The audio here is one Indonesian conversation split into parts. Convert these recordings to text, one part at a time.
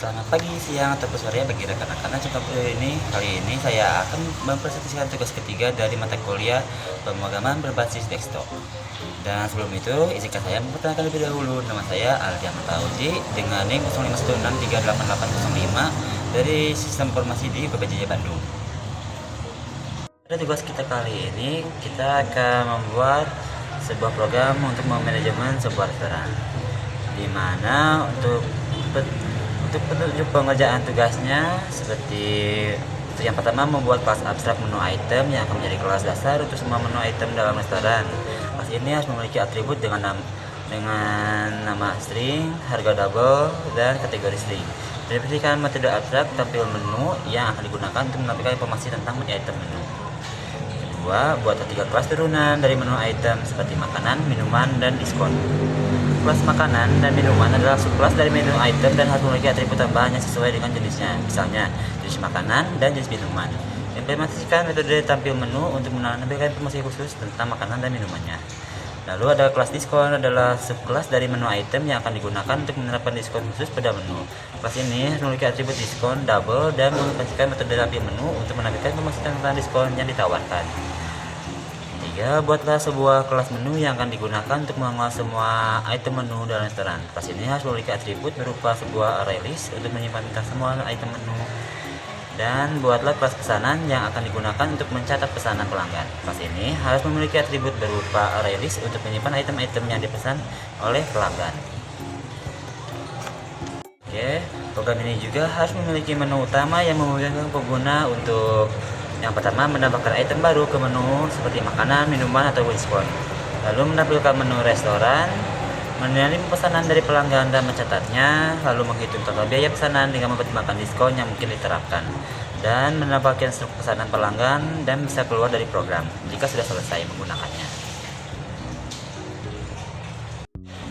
Selamat pagi, siang, ataupun sore bagi rekan-rekan Acungkap kali ini saya akan mempresentasikan tugas ketiga dari mata kuliah pemrograman berbasis desktop. Dan sebelum itu, izinkan saya memperkenalkan lebih dahulu. Nama saya Aldian Fauzi dengan NIM 0516388805 dari Sistem Informasi di PPJJ Bandung. Pada tugas kita kali ini, kita akan membuat sebuah program untuk memanajemen sebuah restoran, di mana untuk petunjuk pengerjaan tugasnya seperti itu. Yang pertama, membuat kelas abstrak menu item yang akan menjadi kelas dasar untuk semua menu item dalam restoran. Kelas ini harus memiliki atribut dengan nama string, harga double, dan kategori string. Definisikan metode abstrak tampil menu yang akan digunakan untuk menampilkan informasi tentang item menu. Kedua, buat 3 kelas turunan dari menu item seperti makanan, minuman, dan diskon. Kelas makanan dan minuman adalah subkelas dari menu item dan harus memiliki atribut tambahan yang sesuai dengan jenisnya, misalnya jenis makanan dan jenis minuman. Implementasikan metode tampil menu untuk menampilkan informasi khusus tentang makanan dan minumannya. Lalu ada kelas diskon, adalah subkelas dari menu item yang akan digunakan untuk menerapkan diskon khusus pada menu. Kelas ini harus memiliki atribut diskon double dan mengimplementasikan metode tampil menu untuk menampilkan informasi tentang diskon yang ditawarkan. 3. Buatlah sebuah kelas menu yang akan digunakan untuk mengenal semua item menu dalam restoran. Kelas ini harus memiliki atribut berupa sebuah array list untuk menyimpan tentang semua item menu. Dan buatlah kelas pesanan yang akan digunakan untuk mencatat pesanan pelanggan. Kelas ini harus memiliki atribut berupa array list untuk menyimpan item-item yang dipesan oleh pelanggan. Oke, program ini juga harus memiliki menu utama yang memungkinkan pengguna untuk yang pertama, menambahkan item baru ke menu seperti makanan, minuman, atau diskon. Lalu menampilkan menu restoran, menerima pesanan dari pelanggan dan mencatatnya, lalu menghitung total biaya pesanan dengan mempertimbangkan diskon yang mungkin diterapkan, dan menambahkan struktur pesanan pelanggan dan bisa keluar dari program jika sudah selesai menggunakannya.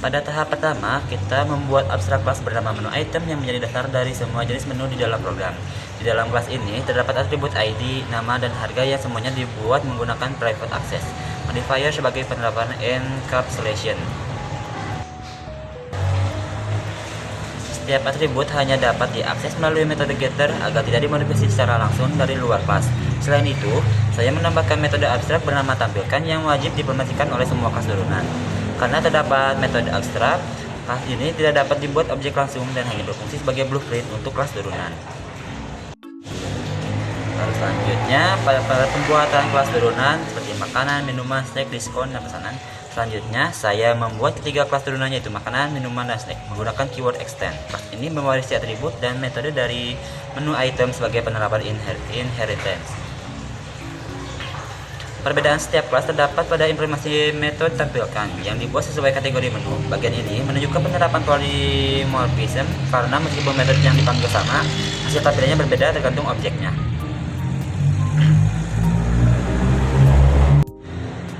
Pada tahap pertama, kita membuat abstrak kelas bernama menu item yang menjadi dasar dari semua jenis menu di dalam program. Di dalam kelas ini terdapat atribut ID, nama, dan harga yang semuanya dibuat menggunakan private access modifier sebagai penerapan encapsulation. Setiap atribut hanya dapat diakses melalui metode getter agar tidak dimodifikasi secara langsung dari luar kelas. Selain itu, saya menambahkan metode abstrak bernama tampilkan yang wajib diimplementasikan oleh semua kelas turunan. Karena terdapat metode abstrak, kelas ini tidak dapat dibuat objek langsung dan hanya berfungsi sebagai blueprint untuk kelas turunan. Lalu selanjutnya, pada pembuatan kelas turunan seperti makanan, minuman, snack, diskon, dan pesanan. Selanjutnya, saya membuat ketiga kelas turunannya, yaitu makanan, minuman, dan snack menggunakan keyword extend. Kelas ini mewarisi atribut dan metode dari menu item sebagai penerapan inheritance. Perbedaan setiap kelas terdapat pada implementasi metode tampilkan yang dibuat sesuai kategori menu. Bagian ini menunjukkan penerapan polymorphism karena meskipun metode yang dipanggil sama, hasil tampilannya berbeda tergantung objeknya.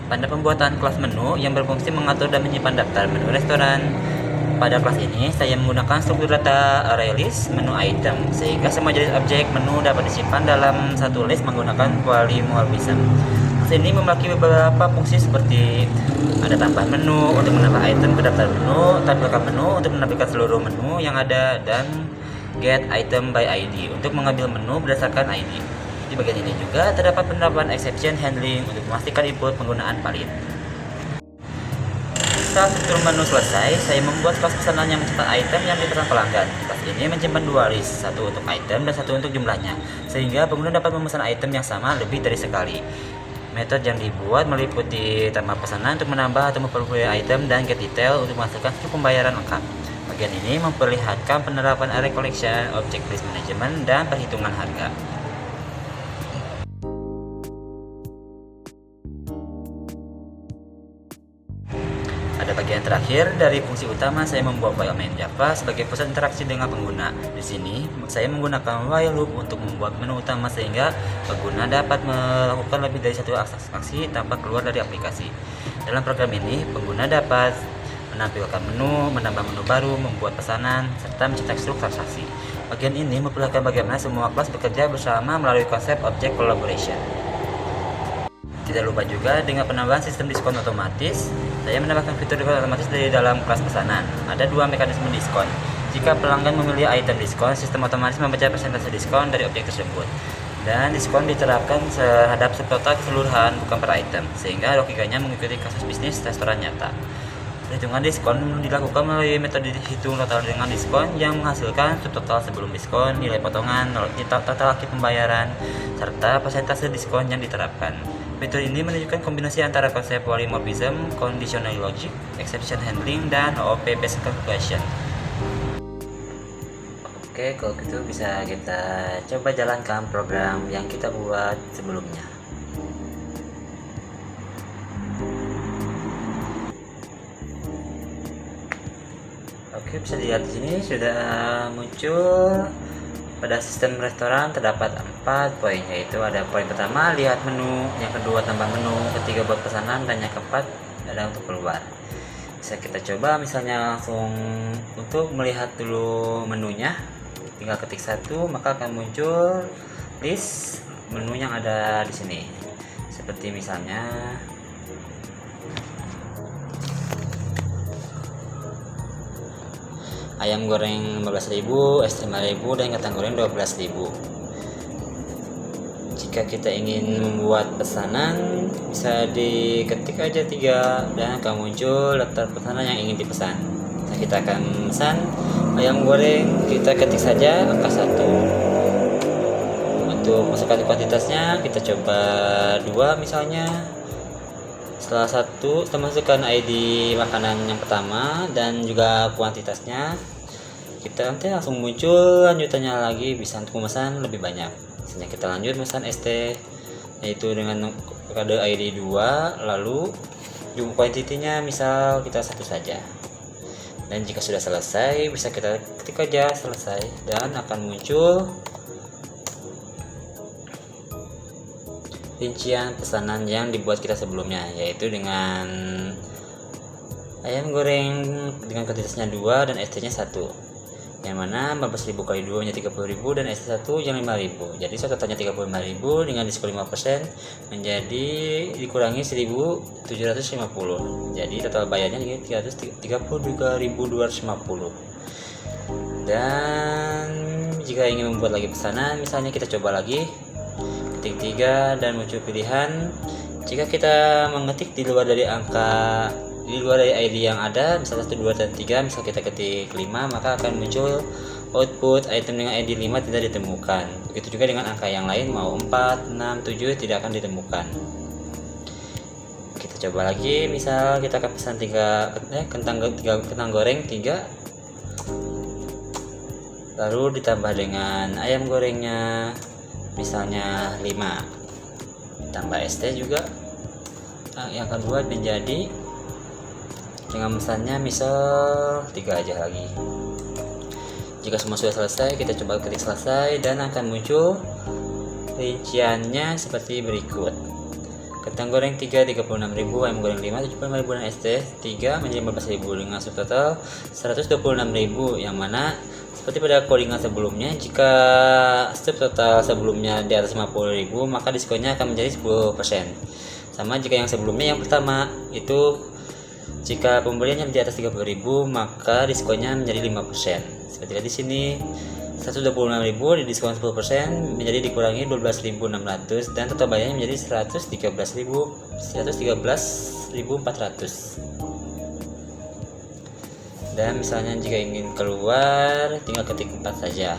Pada pembuatan kelas menu yang berfungsi mengatur dan menyimpan daftar menu restoran. Pada kelas ini, saya menggunakan struktur data array list menu item, sehingga semua jenis objek menu dapat disimpan dalam satu list menggunakan polymorphism. Kelas ini memiliki beberapa fungsi seperti ada tambahan menu untuk menambah item ke daftar menu, tampilkan menu untuk menampilkan seluruh menu yang ada, dan get item by ID untuk mengambil menu berdasarkan ID. Di bagian ini juga terdapat penerapan exception handling untuk memastikan input penggunaan valid. Setelah struktur menu selesai, saya membuat kelas pesanan yang mencatat item yang dipesan pelanggan. Kelas ini menyimpan dua list, satu untuk item dan satu untuk jumlahnya, sehingga pengguna dapat memesan item yang sama lebih dari sekali. Metode yang dibuat meliputi tambah pesanan untuk menambah atau memperoleh item dan get detail untuk menghasilkan struk pembayaran lengkap. Bagian ini memperlihatkan penerapan array collection, object list management, dan perhitungan harga. Pada bagian terakhir dari fungsi utama, saya membuat file main Java sebagai pusat interaksi dengan pengguna. Di sini, saya menggunakan while loop untuk membuat menu utama sehingga pengguna dapat melakukan lebih dari satu aksi tanpa keluar dari aplikasi. Dalam program ini, pengguna dapat menampilkan menu, menambah menu baru, membuat pesanan, serta mencetak struk transaksi. Bagian ini memperlihatkan bagaimana semua kelas bekerja bersama melalui konsep object collaboration. Tidak lupa juga dengan penambahan sistem diskon otomatis, saya menambahkan fitur diskon otomatis dari dalam kelas pesanan. Ada dua mekanisme diskon. Jika pelanggan memilih item diskon, sistem otomatis membaca persentase diskon dari objek tersebut. Dan diskon diterapkan terhadap subtotal keseluruhan, bukan per item, sehingga logikanya mengikuti kasus bisnis restoran nyata. Perhitungan diskon dilakukan melalui metode hitung total dengan diskon yang menghasilkan subtotal sebelum diskon, nilai potongan, total akhir pembayaran, serta persentase diskon yang diterapkan. Metode ini menunjukkan kombinasi antara konsep polymorphism, conditional logic, exception handling, dan OOP based calculation. Oke, kalau gitu bisa kita coba jalankan program yang kita buat sebelumnya. Oke, bisa dilihat di sini sudah muncul. Pada sistem restoran terdapat 4 poin, yaitu ada poin pertama lihat menu, yang kedua tambah menu, ketiga buat pesanan, dan yang keempat ada untuk keluar. Bisa kita coba misalnya langsung untuk melihat dulu menunya. Tinggal ketik 1, maka akan muncul list menu yang ada di sini. Seperti misalnya ayam goreng 15.000, es 5.000, dan kentang goreng 12.000. Jika kita ingin membuat pesanan, bisa diketik aja 3 dan akan muncul daftar pesanan yang ingin dipesan. Nah, kita akan pesan ayam goreng, kita ketik saja angka 1. Untuk masukkan kuantitasnya kita coba 2 misalnya. Setelah 1 kita masukkan ID makanan yang pertama dan juga kuantitasnya. Kita nanti langsung muncul lanjutannya lagi, bisa untuk memesan lebih banyak. Misalnya kita lanjut memesan ST, yaitu dengan kode ID 2, lalu jumlah kuantitinya misal kita 1 saja. Dan jika sudah selesai, bisa kita ketik aja selesai dan akan muncul rincian pesanan yang dibuat kita sebelumnya, yaitu dengan ayam goreng dengan kuantitasnya 2 dan ST nya 1, yang mana 14.000 kali 2 nya 30.000 dan ST1 yang 5.000. Jadi totalnya 35.000 dengan diskon 5% menjadi dikurangi 1.750. Jadi total bayarnya 333.250. Dan jika ingin membuat lagi pesanan, misalnya kita coba lagi ketik 3 dan muncul pilihan. Jika kita mengetik di luar dari ID yang ada, misalnya 1, 2, dan 3, misal kita ketik 5, maka akan muncul output item dengan ID 5 tidak ditemukan. Begitu juga dengan angka yang lain, mau 4, 6, 7 tidak akan ditemukan. Kita coba lagi, misal kita akan pesan kentang goreng 3, lalu ditambah dengan ayam gorengnya misalnya 5, tambah ST juga yang kedua menjadi dengan pesannya misal 3 aja lagi. Jika semua sudah selesai, kita coba ketik selesai dan akan muncul rinciannya seperti berikut. Kentang goreng 3 36.000, ayam goreng 5 75.000, dan ST 3 menjadi 15.000 dengan subtotal 126.000, yang mana seperti pada codingan sebelumnya, jika subtotal sebelumnya di atas 50.000 maka diskonnya akan menjadi 10%. Sama jika yang sebelumnya, yang pertama itu jika pembelian yang di atas 30.000 maka diskonnya menjadi 5%. Seperti di sini 126.000 di diskon 10% menjadi dikurangi 12.600 dan total bayarnya menjadi 113.400. Dan misalnya jika ingin keluar, tinggal ketik 4 saja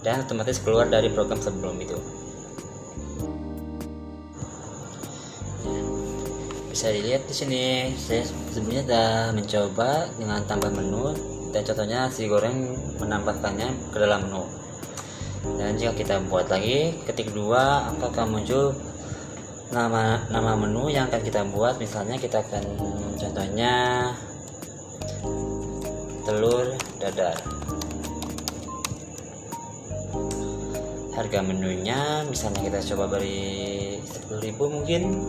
dan otomatis keluar dari program sebelum itu. Bisa dilihat di sini, saya sebelumnya sudah mencoba dengan tambah menu dan contohnya nasi goreng menambahkannya ke dalam menu. Dan jika kita buat lagi, ketik 2, akan muncul nama menu yang akan kita buat. Misalnya kita akan contohnya telur dadar. Harga menunya misalnya kita coba beri 10.000 mungkin.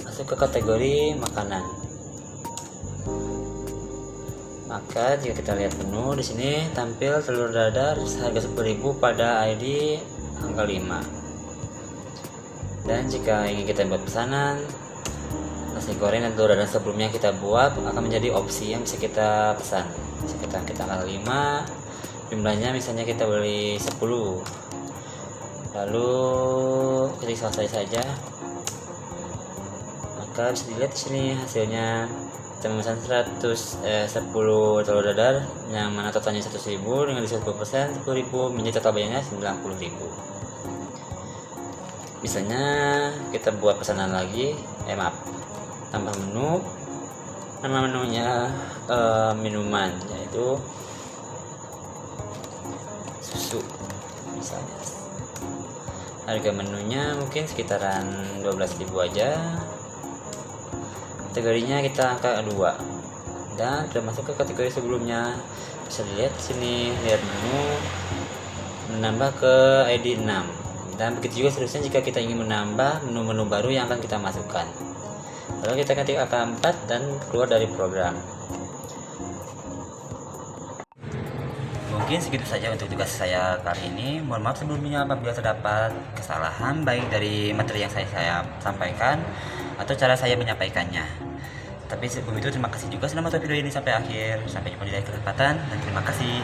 Masuk ke kategori makanan. Maka jika kita lihat menu di sini tampil telur dadar harga 10.000 pada ID angka 5. Dan jika ingin kita buat pesanan, nasi goreng dan telur dadar sebelumnya kita buat akan menjadi opsi yang bisa kita pesan. Bisa kita angkat 5, jumlahnya misalnya kita beli 10, lalu ketik selesai saja, maka bisa dilihat di sini hasilnya. Kita memesan 10 telur dadar yang mana totalnya 100.000 dengan diskon 10%, 10.000 menjadi total bayarnya 90.000. Misalnya kita buat pesanan lagi, tambah menu, nama menunya minuman, yaitu susu misalnya. Harga menunya mungkin sekitaran 12.000 aja. Kategorinya kita angka 2 dan sudah masuk ke kategori sebelumnya. Bisa dilihat di sini, lihat menu, menambah ke ID 6, dan begitu juga seterusnya jika kita ingin menambah menu-menu baru yang akan kita masukkan. Lalu kita ketik angka 4 dan keluar dari program. Mungkin segitu saja untuk tugas saya kali ini. Mohon maaf sebelumnya apabila terdapat kesalahan baik dari materi yang saya sampaikan atau cara saya menyampaikannya. Tapi sebelum itu terima kasih juga sudah menonton video ini sampai akhir. Sampai jumpa di lain kesempatan dan terima kasih.